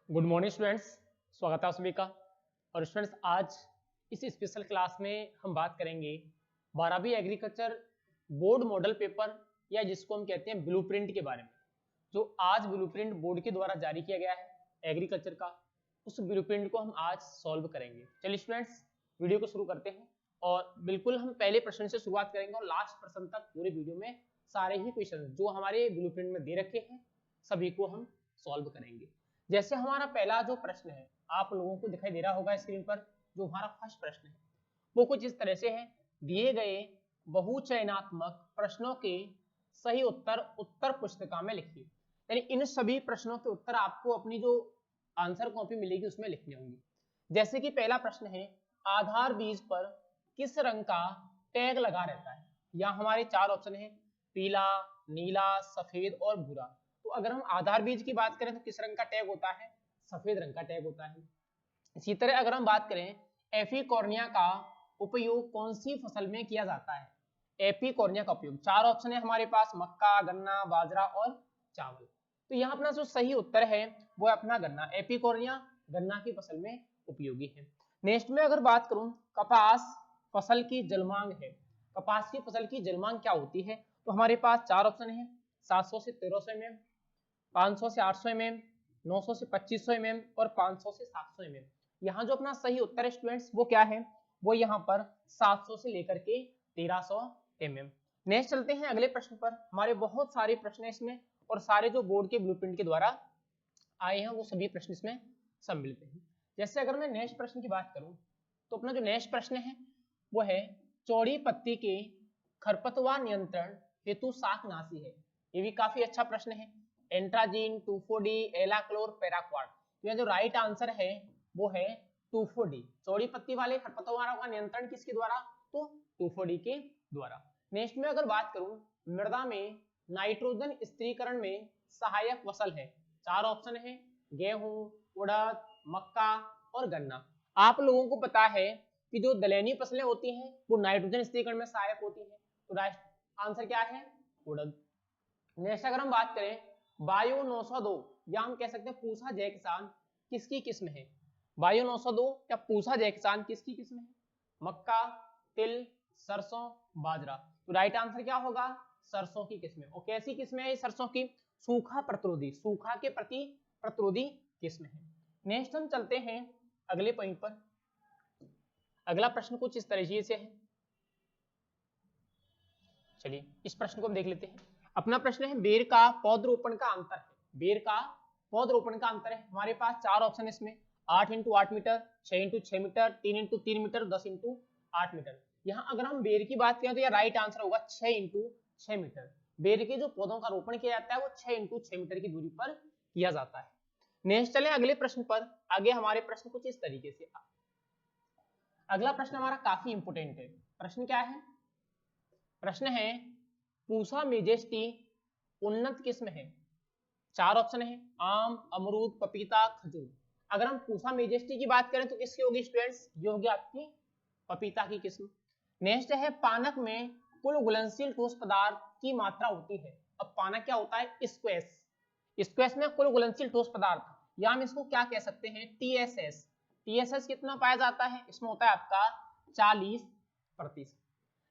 Good morning students, स्वागत है आप सभी का। और स्टूडेंट्स आज इस स्पेशल क्लास में हम बात करेंगे 12वीं एग्रीकल्चर बोर्ड मॉडल पेपर या जिसको हम कहते हैं ब्लूप्रिंट के बारे में, जो आज ब्लूप्रिंट बोर्ड के द्वारा जारी किया गया है एग्रीकल्चर का। उस ब्लूप्रिंट को हम आज सॉल्व करेंगे। चलिए स्टूडेंट्स वीडियो को शुरू करते हैं और बिल्कुल हम पहले प्रश्न से शुरुआत करेंगे और लास्ट प्रश्न तक पूरे वीडियो में सारे ही क्वेश्चन जो हमारे ब्लूप्रिंट में दे रखे हैं सभी को हम सॉल्व करेंगे। जैसे हमारा पहला जो प्रश्न है आप लोगों को दिखाई दे रहा होगा स्क्रीन पर, जो हमारा फर्स्ट प्रश्न है वो कुछ इस तरह से है। दिए गए बहुचयनात्मक प्रश्नों के सही उत्तर उत्तर पुस्तिका में लिखिए। यानी इन सभी प्रश्नों के उत्तर आपको अपनी जो आंसर कॉपी मिलेगी उसमें लिखने होंगे। जैसे कि पहला प्रश्न है, आधार बीज पर किस रंग का टैग लगा रहता है। यहाँ हमारे चार ऑप्शन है, पीला, नीला, सफेद और भूरा। तो अगर हम आधार बीज की बात करें तो किस रंग का टैग होता है, सफेद रंग का टैग होता है। इसी तरह अगर हम बात करें एफिकॉर्निया का उपयोग कौन सी फसल में किया जाता है। एफिकॉर्निया का उपयोग, चार ऑप्शन है हमारे पास, मक्का, गन्ना, बाजरा और चावल। तो यहाँ अपना जो सही उत्तर है वो अपना गन्ना, एफिकॉर्निया गन्ना की फसल में उपयोगी है। नेक्स्ट में अगर बात करूं कपास फसल की जलमांग है, कपास की फसल की जलमांग क्या होती है, तो हमारे पास चार ऑप्शन है, 700 से 1300 mm, 500 से 800 mm, 900 से 2500 mm और 500 से 700 mm। यहाँ जो अपना सही उत्तर है स्टूडेंट्स वो क्या है, वो यहाँ पर 700 से लेकर के 1300 mm। नेक्स्ट चलते हैं अगले प्रश्न पर। हमारे बहुत सारे प्रश्न है इसमें और सारे जो बोर्ड के ब्लूप्रिंट के द्वारा आए हैं वो सभी प्रश्न इसमें सम्मिलित हैं। जैसे अगर मैं नेक्स्ट प्रश्न की बात करूं तो अपना जो नेक्स्ट प्रश्न है वो है, चौड़ी पत्ती के खरपतवार नियंत्रण हेतु शाकनाशी है। ये भी काफी अच्छा प्रश्न है। एंट्राजीन, 2,4-D, एलाक्लोर, पैराक्वाट। तो यहाँ जो राइट आंसर है वो है 2,4-D। चौड़ी पत्ती वाले खरपतवारों का नियंत्रण किसके द्वारा, तो 2,4-D के द्वारा। नेक्स्ट में अगर बात करूं मृदा में नाइट्रोजन स्थिरीकरण में सहायक फसल है, चार ऑप्शन है, गेहूं, उड़द, मक्का और गन्ना। आप लोगों को पता है कि जो दलहनी फसलें होती हैं वो नाइट्रोजन स्थिरीकरण में सहायक होती है, तो राइट आंसर क्या है, उड़द। नेक्स्ट अगर हम बात करें बायो 902 या हम कह सकते हैं पूसा जय किसान किसकी किस्म है। बायो 902 या पूसा जय किसान किसकी किस्म है, मक्का, तिल, सरसों, बाजरा। तो राइट आंसर क्या होगा, सरसों की किस्म है। और कैसी किस्म है सरसों की, सूखा प्रतिरोधी, सूखा के प्रति प्रतिरोधी किस्म है। नेक्स्ट हम चलते हैं अगले पॉइंट पर। अगला प्रश्न कुछ इस तरीके से है, चलिए इस प्रश्न को हम देख लेते हैं। अपना प्रश्न है, बेर का पौधरोपण का अंतर है। बेर का पौधरोपण का अंतर है, हमारे पास चार ऑप्शन है इसमें, 8 × 8 मीटर, 6 × 6 मीटर, 3 × 3 मीटर, 10 × 8 मीटर। यहाँ अगर हम बेर की बात करें तो यह राइट आंसर होगा 6 × 6 मीटर। बेर के जो पौधों का रोपण किया जाता है वो 6 × 6 मीटर की दूरी पर किया जाता है। नेक्स्ट चले अगले प्रश्न पर। आगे हमारे प्रश्न कुछ इस तरीके से, अगला प्रश्न हमारा काफी इंपोर्टेंट है। प्रश्न क्या है, प्रश्न है पूसा मेजेस्टी उन्नत किस्म है, चार ऑप्शन है, आम, अमरूद, पपीता, खजूर। अगर हम पूसा मेजेस्टी की बात करें तो किसकी होगी स्टूडेंट्स, ये होगी आपकी पपीता की किस्म। नेक्स्ट है पानक में कुल घुलनशील ठोस पदार्थ की मात्रा होती है। अब पानक क्या होता है, स्क्वैश, स्क्वैश में कुल घुलनशील ठोस पदार्थ, या हम इसको क्या कह सकते हैं, टीएसएस। टीएसएस कितना पाया जाता है, इसमें होता है आपका 40%।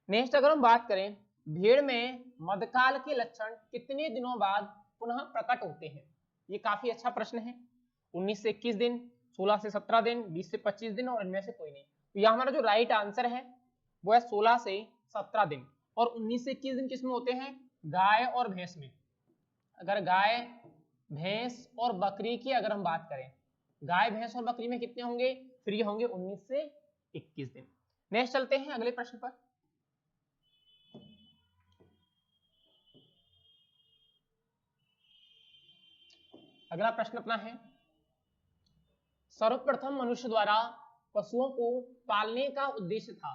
नेक्स्ट अगर हम बात करें भेड़ में मध्यकाल के लक्षण कितने दिनों बाद पुनः प्रकट होते हैं। ये काफी अच्छा प्रश्न है। 19 से 21 दिन, 16 से 17 दिन, 20 से 25 दिन और इनमें से कोई नहीं। तो यह हमारा जो राइट आंसर है वो है 16 से 17 दिन। और 19 से 21 दिन किसमें होते हैं, गाय और भैंस में। अगर गाय, भैंस और बकरी की अगर हम बात करें, गाय, भैंस और बकरी में कितने होंगे, फ्री होंगे 19 से 21 दिन। नेक्स्ट चलते हैं अगले प्रश्न पर। अगला प्रश्न अपना है, सर्वप्रथम मनुष्य द्वारा पशुओं को पालने का उद्देश्य था।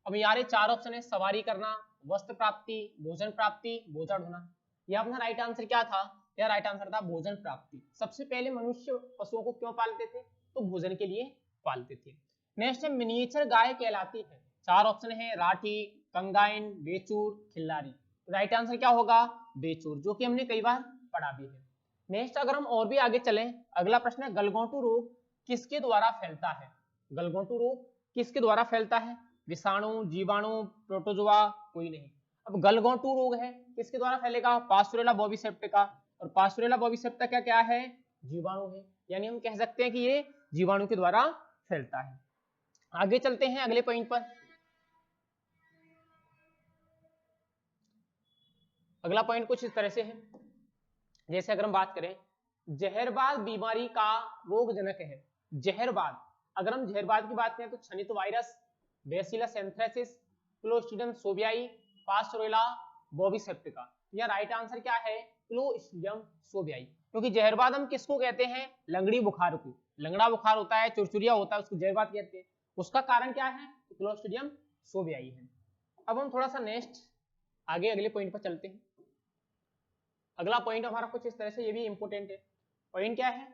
अब यारे चार ऑप्शन है, सवारी करना, वस्त्र प्राप्ति, भोजन प्राप्ति, बोझा ढोना। यह अपना राइट आंसर क्या था, यह राइट आंसर था भोजन प्राप्ति। सबसे पहले मनुष्य पशुओं को क्यों पालते थे, तो भोजन के लिए पालते थे। नेक्स्ट है मिनिएचर गाय कहलाती है, चार ऑप्शन है, राठी, कंगाइन, बेचूर, खिल्लारी। राइट आंसर क्या होगा, बेचूर, जो कि हमने कई बार पढ़ा भी है। नेक्स्ट अगर हम और भी आगे चलें, अगला प्रश्न है गलघोंटू रोग किसके द्वारा फैलता है? गलघोंटू रोग किसके द्वारा फैलता है? विषाणु, जीवाणु, प्रोटोजोआ, कोई नहीं। अब गलघोंटू रोग है किसके द्वारा फैलेगा? पास्चुरेला बोविसेप्टिका, और पास्चुरेला बोविसेप्टिका क्या है? जीवाणु है, यानी हम कह सकते हैं कि ये जीवाणु के द्वारा फैलता है। आगे चलते हैं अगले पॉइंट पर। अगला पॉइंट कुछ इस तरह से है, जैसे अगर हम बात करें जहरबाद बीमारी का रोगजनक है। जहरबाद, अगर हम जहरबाद की बात करें तो क्षणित वायरस, बैसिलस एंथ्रेसिस, क्लोस्ट्रिडियम सोबियाई, पास्चुरेला बोविसेप्टिका। या राइट आंसर क्या है? क्लोस्ट्रिडियम सोबियाई, क्योंकि जहरबाद हम किसको कहते हैं? लंगड़ी बुखार को। लंगड़ा बुखार होता है, चुरचुरिया होता है, उसको जहरबाद कहते हैं। उसका कारण क्या है? क्लोस्ट्रिडियम सोबियाई है। अब हम थोड़ा सा नेक्स्ट आगे अगले पॉइंट पर चलते हैं। अगला पॉइंट हमारा कुछ इस तरह से, ये भी इंपॉर्टेंट है। पॉइंट क्या है?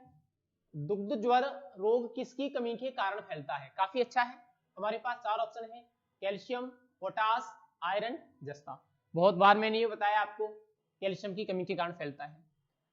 दुग्ध ज्वर रोग किसकी कमी के कारण फैलता है? काफी अच्छा है, हमारे पास 4 ऑप्शन है, कैल्शियम, पोटास, आयरन, जस्ता। बहुत बार मैंने ये बताया आपको, कैल्शियम की कमी के कारण फैलता है।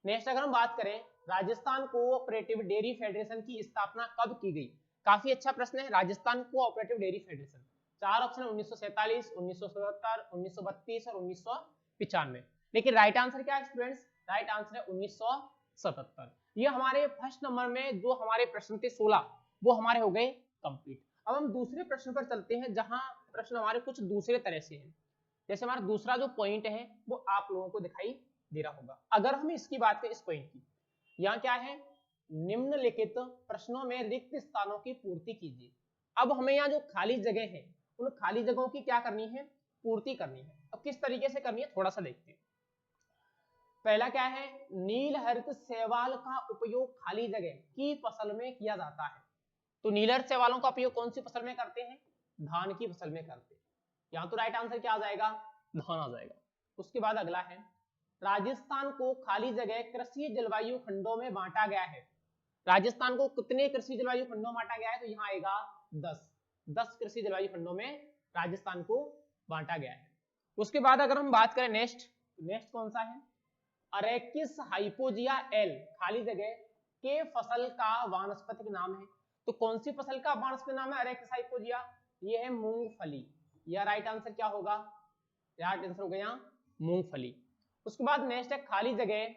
नेक्स्ट अगर हम बात करें राजस्थान कोऑपरेटिव डेयरी फेडरेशन की स्थापना कब की गई? काफी अच्छा प्रश्न है। Rajasthan cooperative dairy federation, 4 option 1947, 1977, 1932 और 1995। लेकिन राइट आंसर क्या है स्टूडेंट्स? राइट आंसर है 1977। ये हमारे फर्स्ट नंबर में जो हमारे प्रश्न थे 16 वो हमारे हो गए कंप्लीट। अब हम दूसरे प्रश्न पर चलते हैं, जहां प्रश्न हमारे कुछ दूसरे तरह से हैं। जैसे हमारा दूसरा जो पॉइंट है वो आप लोगों को दिखाई दे रहा होगा। अगर हम इसकी बात करें, इस पॉइंट की, यहाँ क्या है? निम्नलिखित प्रश्नों में रिक्त स्थानों की पूर्ति कीजिए। अब हमें यहाँ जो खाली जगह है उन खाली जगहों की क्या करनी है? पूर्ति करनी है। अब किस तरीके से करनी है थोड़ा सा देखते हैं। पहला क्या है? नील हरित शैवाल का उपयोग खाली जगह की फसल में किया जाता है। तो नील हरित शैवालों का उपयोग कौन सी फसल में करते हैं? धान की फसल में करते हैं। यहाँ तो राइट आंसर क्या आ जाएगा? धान आ जाएगा। उसके बाद अगला है राजस्थान को खाली जगह कृषि जलवायु खंडों में बांटा गया है। राजस्थान को कितने कृषि जलवायु खंडों में बांटा गया है? तो यहाँ आएगा 10 कृषि जलवायु खंडों में राजस्थान को बांटा गया है। उसके बाद अगर हम बात करें नेक्स्ट कौन सा है? अरेकिस हाइपोजिया एल खाली जगह के फसल का वानस्पतिक नाम है। तो कौन सी फसल का वानस्पतिक नाम है अरेकिस हाइपोजिया? ये है मूंगफली। या राइट आंसर क्या होगा? राइट आंसर हो गया मूंगफली। उसके बाद नेक्स्ट है खाली जगह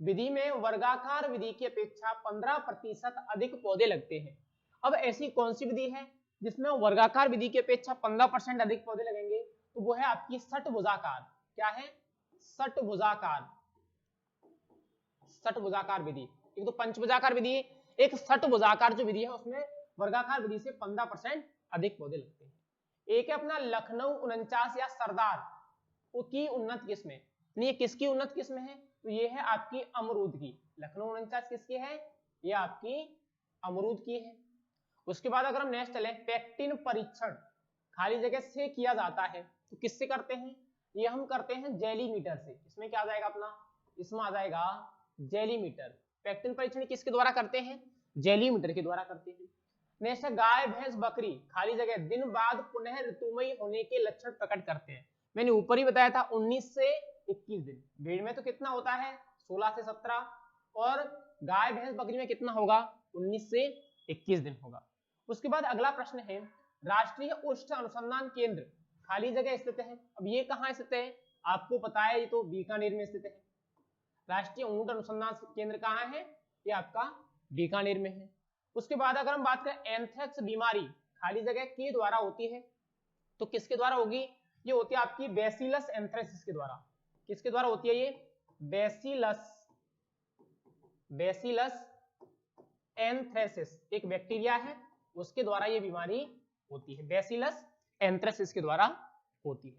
विधि में वर्गाकार विधि की अपेक्षा 15% अधिक पौधे लगते हैं। अब ऐसी कौन सी विधि है जिसमें वर्गाकार विधि की अपेक्षा 15% अधिक पौधे लगेंगे? तो वो है आपकी षटभुजाकार। क्या है? षटभुजाकार विधि। एक तो पंचभुजाकार विधि, एक षटभुजाकार जो विधि है उसमें वर्गाकार विधि से 15% अधिक पौधे लगते हैं। एक है अपना लखनऊ 49 या सरदार की उन्नत किस्म है। ये किसकी उन्नत किस्म है? तो ये है आपकी अमरूद की। लखनऊ 49 किसकी है? ये आपकी अमरूद की है। उसके बाद अगर हम नेक्स्ट चले, पेक्टिन परीक्षण खाली जगह से किया जाता है। तो किससे करते हैं? ये हम करते हैं जेलीमीटर से। इसमें क्या आ जाएगा अपना? इसमें आ जाएगा जेलीमीटर। पेक्टिन परीक्षण किसके द्वारा करते हैं? जेलीमीटर के द्वारा करते हैं। नेक्स्ट गाय भैंस बकरी खाली जगह दिन बाद पुनः ऋतुमयी होने के लक्षण प्रकट करते हैं। मैंने ऊपर ही बताया था 19 से 21 दिन। भेड़ में तो कितना होता है? 16 से 17। और गाय भैंस बकरी में कितना होगा? 19 से 21 दिन होगा। उसके बाद अगला प्रश्न है राष्ट्रीय उष्ण अनुसंधान केंद्र खाली जगह स्थित है। अब ये कहाँ स्थित है? आपको पता है, ये तो बीकानेर में स्थित है। राष्ट्रीय ऊंट अनुसंधान केंद्र कहाँ है? ये आपका बीकानेर में है। उसके बाद अगर हम बात करें एंथ्रेक्स बीमारी खाली जगह के द्वारा होती है। तो किसके द्वारा होगी? ये होती है आपकी बैसिलस एंथ्रेसिस के द्वारा। किसके द्वारा होती है ये? बैसिलस एंथ्रेसिस एक बैक्टीरिया है, उसके द्वारा ये बीमारी होती है। बैसिलस एंथ्रेसिस के द्वारा होती है।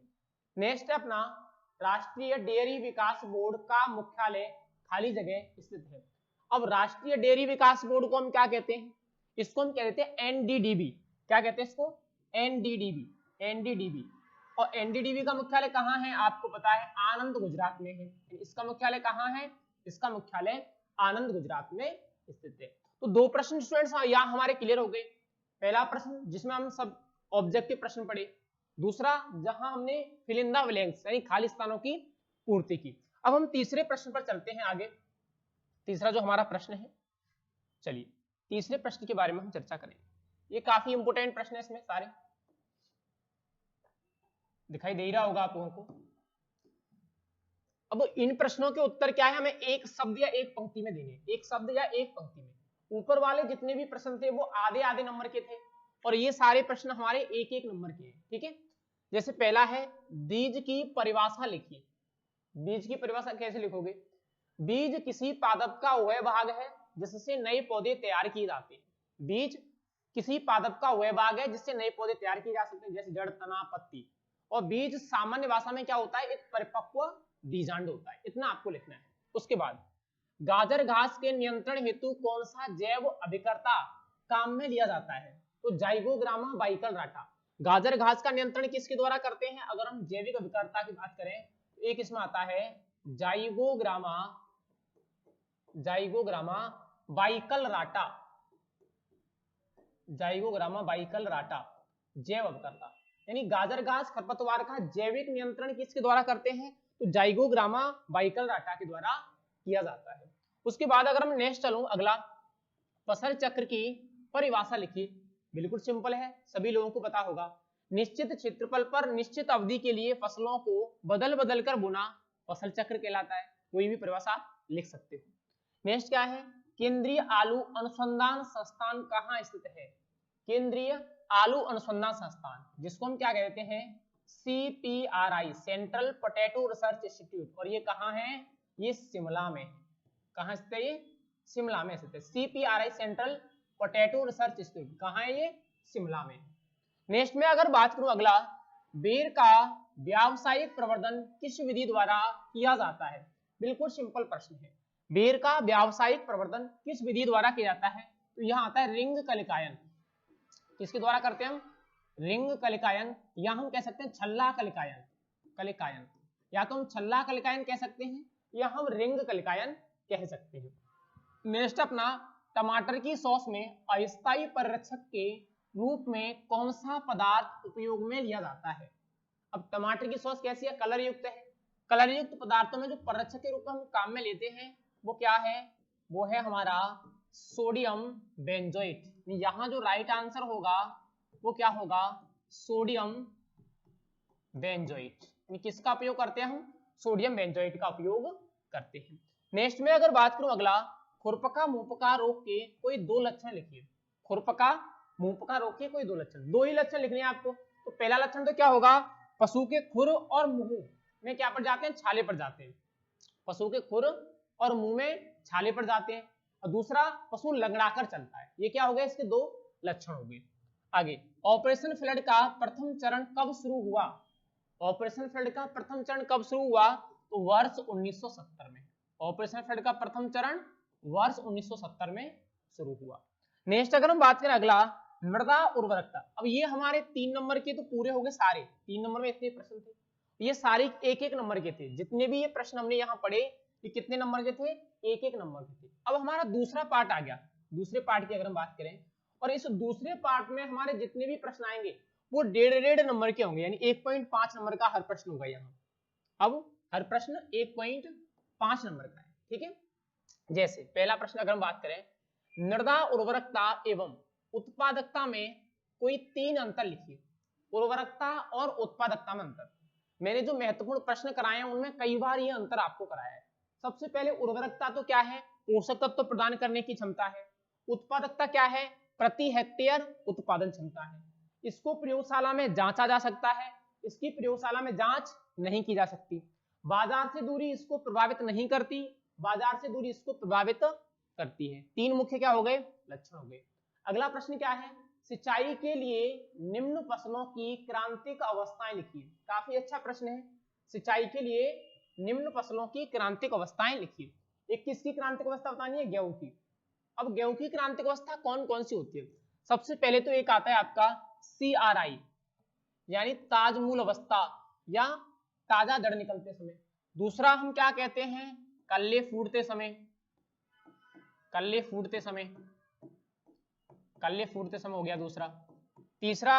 नेक्स्ट है अपना राष्ट्रीय डेयरी विकास बोर्ड का मुख्यालय खाली जगह स्थित है। अब राष्ट्रीय डेयरी विकास बोर्ड को हम क्या कहते हैं? इसको हम कहते हैं एनडीडीबी। क्या कहते हैं इसको? एनडीडीबी। और एनडीडीबी का मुख्यालय कहाँ है? आपको पता है आनंद गुजरात में है। इसका मुख्यालय कहाँ है? इसका मुख्यालय आनंद गुजरात में स्थित है। तो 2 प्रश्न स्टूडेंट्स यहाँ हमारे क्लियर हो गए। पहला प्रश्न जिसमें हम सब ऑब्जेक्टिव प्रश्न पढ़े, दूसरा जहां हमने फिल इन द ब्लैंक्स यानी खाली स्थानों की पूर्ति की। अब हम तीसरे प्रश्न पर चलते हैं आगे। तीसरा जो हमारा प्रश्न है, चलिए तीसरे प्रश्न के बारे में हम चर्चा करेंगे। ये काफी इंपोर्टेंट प्रश्न है, इसमें सारे दिखाई दे रहा होगा आप लोगों को। अब इन प्रश्नों के उत्तर क्या है, हमें एक शब्द या एक पंक्ति में देने, एक शब्द या एक पंक्ति में। ऊपर वाले जितने भी प्रश्न थे वो आधे आधे नंबर के थे और ये सारे प्रश्न हमारे एक एक नंबर के हैं, ठीक है। जैसे पहला है बीज की परिभाषा लिखिए। बीज की परिभाषा कैसे लिखोगे? बीज किसी पादप का वह भाग है जिससे नए पौधे तैयार किए जाते हैं। बीज किसी पादप का वह भाग है जिससे नए पौधे तैयार किए जा सकते हैं, जैसे जड़, तना, पत्ती। और बीज सामान्य भाषा में क्या होता है? एक परिपक्व बीजांड होता है। इतना आपको लिखना है। उसके बाद गाजर घास के नियंत्रण हेतु कौन सा जैव अभिकर्ता काम में लिया जाता है? तो जाइगोग्रामा बाइकलराटा। गाजर घास का नियंत्रण किसके द्वारा करते हैं? अगर हम जैविक अभिकर्ता की बात करें तो एक इसमें आता है जाइगोग्रामा बाइकलराटा। जाइगोग्रामा बाइकलराटा जैव अभिकर्ता, यानी गाजर घास खरपतवार का जैविक नियंत्रण किसके द्वारा करते हैं? तो जाइगोग्रामा बाइकलराटा के द्वारा किया जाता है। उसके बाद अगर हम नेक्स्ट चलूं, अगला फसल चक्र की परिभाषा लिखिए। बिल्कुल सिंपल है, सभी लोगों को पता होगा। निश्चित क्षेत्रफल पर निश्चित अवधि के लिए फसलों को बदल बदल कर बोना फसल चक्र कहलाता है। कोई भी परिभाषा लिख सकते हो। नेक्स्ट क्या है? केंद्रीय आलू अनुसंधान संस्थान कहाँ स्थित है? केंद्रीय आलू अनुसंधान संस्थान, जिसको हम क्या कहते हैं? CPRI, central potato research institute. और ये कहाँ है? ये शिमला में। कहाँ स्थित है? ये शिमला में स्थित है। CPRI central potato research institute कहाँ है? ये शिमला में। नेक्स्ट में अगर बात करूं, अगला बेर का व्यावसायिक प्रवर्धन किस विधि द्वारा किया जाता है? बिल्कुल सिंपल प्रश्न है। बेर का व्यावसायिक प्रवर्धन किस विधि द्वारा किया जाता है? तो यहाँ आता है रिंग कलिकायन। किसके द्वारा करते हैं हम? रिंग कलिकायन, या हम कह सकते हैं छल्ला कलिकायन। कलिकायन, या तो हम छल्ला कलिकायन कह सकते हैं या हम रिंग कलिकायन कह सकते हैं। नेक्स्ट अपना टमाटर की सॉस में अस्थायी परिरक्षक के रूप में कौन सा पदार्थ उपयोग में लिया जाता है? अब टमाटर की सॉस कैसी है? कलर युक्त है। कलर युक्त पदार्थों में जो परिरक्षक के रूप में हम काम में लेते हैं वो क्या है? वो है हमारा सोडियम बेंजोएट। यहाँ जो राइट आंसर होगा वो क्या होगा? Sodium benzoate. किसका उपयोग करते हैं हम? सोडियम बेंजोएट का उपयोग करते हैं। नेक्स्ट में अगर बात करूं, अगला खुरपका मुंहपका रोग के कोई दो लक्षण लिखिए। खुरपका मुंहपका रोग के कोई दो लक्षण, दो ही लक्षण लिखने हैं आपको। तो पहला लक्षण तो क्या होगा? पशु के खुर और मुंह में क्या पड़ जाते हैं? छाले पड़ जाते हैं। पशु के खुर और मुंह में छाले पड़ जाते हैं। और दूसरा, पशु लंगड़ाकर चलता है। ये क्या हो गया? इसके दो लक्षण हो गए। आगे, ऑपरेशन फ्लड का प्रथम चरण कब शुरू हुआ? ऑपरेशन फ्लड का प्रथम चरण कब शुरू हुआ? तो वर्ष 1970 में। ऑपरेशन फ्लड का प्रथम चरण वर्ष 1970 में शुरू हुआ। नेक्स्ट अगर हम बात करें, अगला मृदा उर्वरकता। अब ये हमारे 3 नंबर के तो पूरे हो गए सारे। 3 नंबर में इतने प्रश्न थे, ये सारे एक एक नंबर के थे। जितने भी ये प्रश्न हमने यहाँ पढ़े ये कितने नंबर के थे? एक एक नंबर के थे। अब हमारा दूसरा पार्ट आ गया। दूसरे पार्ट की अगर हम बात करें, और इस दूसरे पार्ट में हमारे जितने भी प्रश्न आएंगे वो 1.5 नंबर के होंगे, यानी 1.5 नंबर का हर प्रश्न होगा यहाँ। अब हर प्रश्न 1.5 नंबर का है, ठीक है। जैसे पहला प्रश्न अगर हम बात करें, मृदा उर्वरकता एवं उत्पादकता में कोई 3 अंतर लिखिए। उर्वरकता और उत्पादकता में अंतर। मैंने जो महत्वपूर्ण प्रश्न कराए हैं उनमें कई बार ये अंतर आपको कराया है। सबसे पहले उर्वरकता तो क्या है? पोषक तत्व प्रदान करने की क्षमता है। उत्पादकता क्या है? प्रति हेक्टेयर उत्पादन क्षमता है। इसको प्रयोगशाला में जांचा जा सकता है, इसकी प्रयोगशाला में जांच नहीं की जा सकती। बाजार से दूरी इसको प्रभावित नहीं करती, बाजार से दूरी इसको प्रभावित करती है। 3 मुख्य क्या हो गए? लक्षण हो गए। अगला प्रश्न क्या है? सिंचाई के लिए निम्न फसलों की क्रांतिक अवस्थाएं लिखिए। काफी अच्छा प्रश्न है। सिंचाई के लिए निम्न फसलों की क्रांतिक अवस्थाएं लिखिए। एक किसकी क्रांतिक अवस्था बतानी है? गेहूं की। अब गेहूं की क्रांतिक अवस्था कौन कौन सी होती है? सबसे पहले तो एक आता है आपका CRI, यानी ताजमूल अवस्था या ताजा जड़ निकलते समय। दूसरा हम क्या कहते हैं? कल्ले फूटते समय। कल्ले फूटते समय, कल्ले फूटते समय हो गया दूसरा। तीसरा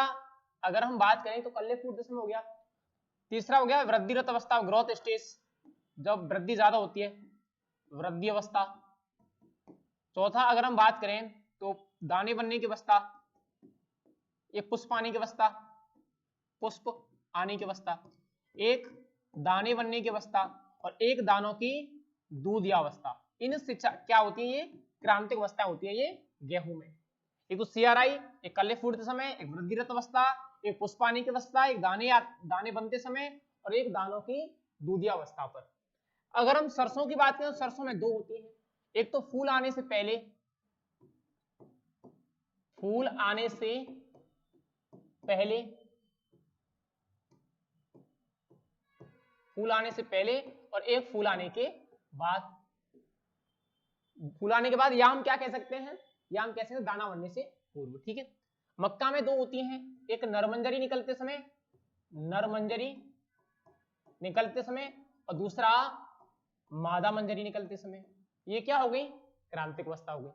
अगर हम बात करें तो कल्ले फूटते समय हो गया। तीसरा हो गया वृद्धिरत अवस्था, ग्रोथ स्टेज, जब वृद्धि ज्यादा होती है, वृद्धि अवस्था। चौथा अगर हम बात करें तो दाने बनने की अवस्था, एक पुष्प आने की अवस्था, पुष्प आने की अवस्था, एक दाने बनने की अवस्था और एक दानों की दूधिया अवस्था। इन शिक्षा क्या होती है, ये क्रांतिक अवस्था होती है ये गेहूं में। एक तो CRI, एक कल्ले फूटते समय, एक वृद्धिरत अवस्था, एक पुष्पानी की अवस्था, एक दाने बनते समय और एक दानों की दूधिया अवस्था पर। अगर हम सरसों की बात करें तो सरसों में दो होती है, एक तो फूल आने से पहले, फूल आने से पहले, फूल आने से पहले और एक फूल आने के बाद। फूल आने के बाद या हम क्या कह सकते हैं, या हम कह सकते हैं दाना बनने से पूर्व। ठीक है। मक्का में दो होती हैं, एक नरमंजरी निकलते समय, नरमंजरी निकलते समय और दूसरा मादा मंजरी निकलते समय। ये क्या हो गई, क्रांतिक अवस्था हो गई।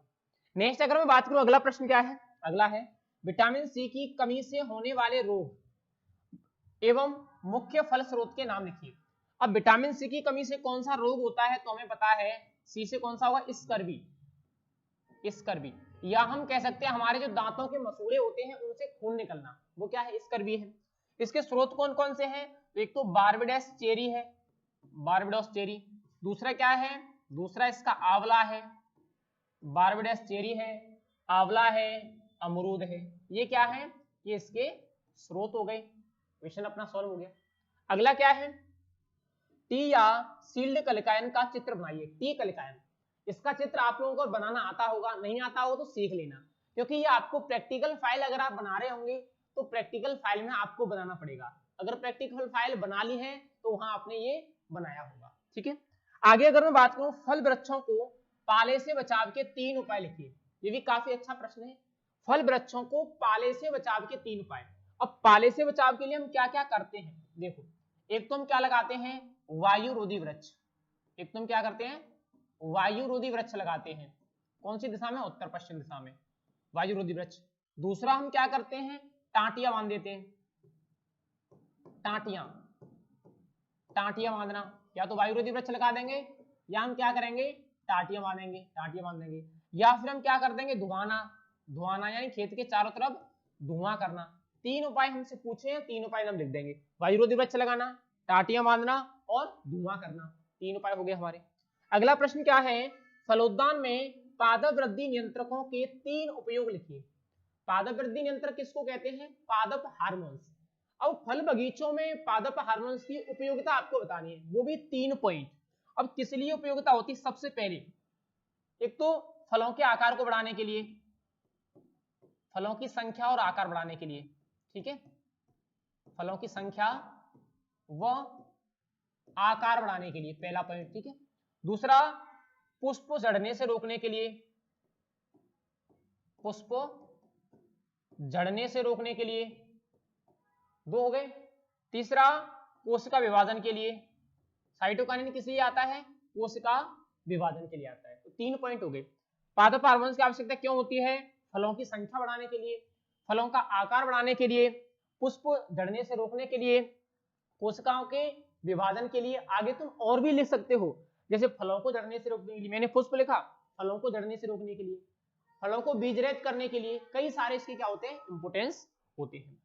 नेक्स्ट अगर मैं बात करूं, अगला प्रश्न क्या है, अगला है विटामिन सी की कमी से होने वाले रोग एवं मुख्य फल स्रोत के नाम लिखिए। अब विटामिन सी की कमी से कौन सा रोग होता है, तो हमें पता है सी से कौन सा होगा, स्कर्वी, स्कर्वी। या हम कह सकते हैं हमारे जो दांतों के मसूड़े होते हैं उनसे खून निकलना, वो क्या है, स्कर्वी है। इसके स्रोत कौन कौन से हैं, तो एक तो बारबेडस चेरी है, बारबेडोस चेरी। दूसरा क्या है, दूसरा इसका आंवला है, बारबेडस चेरी है, आंवला है, अमरूद है। ये क्या है, ये इसके स्रोत हो गए। क्वेश्चन अपना सॉल्व हो गया। अगला क्या है, टी या सील्ड कलिकायन का चित्र बनाइए। टी कलिकायन, इसका चित्र आप लोगों को बनाना आता होगा, नहीं आता होगा तो सीख लेना, क्योंकि ये आपको प्रैक्टिकल फाइल अगर आप बना रहे होंगे तो प्रैक्टिकल फाइल में आपको बनाना पड़ेगा। अगर प्रैक्टिकल फाइल बना ली है तो वहां आपने ये बनाया होगा। ठीक है। आगे अगर मैं बात करूं, फल वृक्षों को पाले से बचाव के 3 उपाय लिखिए। ये भी काफी अच्छा प्रश्न है। फल वृक्षों को पाले से बचाव के 3 उपाय। अब पाले से बचाव के लिए हम क्या क्या करते हैं, देखो, एक तो हम क्या लगाते हैं, वायुरोधी वृक्ष। एक तो हम क्या करते हैं, वायुरोधी वृक्ष लगाते हैं। कौन सी दिशा में, उत्तर पश्चिम दिशा में, वायुरोधी वृक्ष। दूसरा हम क्या करते हैं, टांटियां बांध देते हैं, टांटियां, टांटियां बांधना। या तो वायुरोधी वृक्ष लगा देंगे या हम क्या करेंगे, टांटियां बांधेंगे, टांटियां बांध देंगे। या फिर हम क्या कर देंगे, धुआना, धुआना यानी खेत के चारों तरफ धुआं करना। 3 उपाय हमसे पूछे हैं, 3 उपाय हम लिख देंगे, वायुरोधी वृक्ष लगाना, टांटियां बांधना और धुआं करना। 3 उपाय हो गए हमारे। अगला प्रश्न क्या है, फलोद्यान में पादप वृद्धि नियंत्रकों के 3 उपयोग लिखिए। पादप वृद्धि नियंत्रक किसको कहते हैं, पादप हार्मोन्स। अब फल बगीचों में पादप हार्मोन्स की उपयोगिता आपको बतानी है, वो भी 3 पॉइंट। अब किस लिए उपयोगिता होती है, सबसे पहले एक तो फलों के आकार को बढ़ाने के लिए, फलों की संख्या और आकार बढ़ाने के लिए। ठीक है, फलों की संख्या व आकार बढ़ाने के लिए, पहला पॉइंट। ठीक है। दूसरा, पुष्प झड़ने से रोकने के लिए, पुष्प झड़ने से रोकने के लिए, 2 हो गए। तीसरा, कोशिका विभाजन के लिए, साइटोकाइनिन किस लिए आता है, कोशिका विभाजन के लिए आता है। तो 3 पॉइंट हो गए। पादप हार्मोन्स की आवश्यकता क्यों होती है, फलों की संख्या बढ़ाने के लिए, फलों का आकार बढ़ाने के लिए, पुष्प झड़ने से रोकने के लिए, कोशिकाओं के विभाजन के लिए। आगे तुम और भी लिख सकते हो, जैसे फलों को झड़ने से रोकने के लिए, मैंने पुष्प लिखा, फलों को झड़ने से रोकने के लिए, फलों को बीज रहित करने के लिए, कई सारे इसके क्या होते हैं, इंपोर्टेंस होते हैं।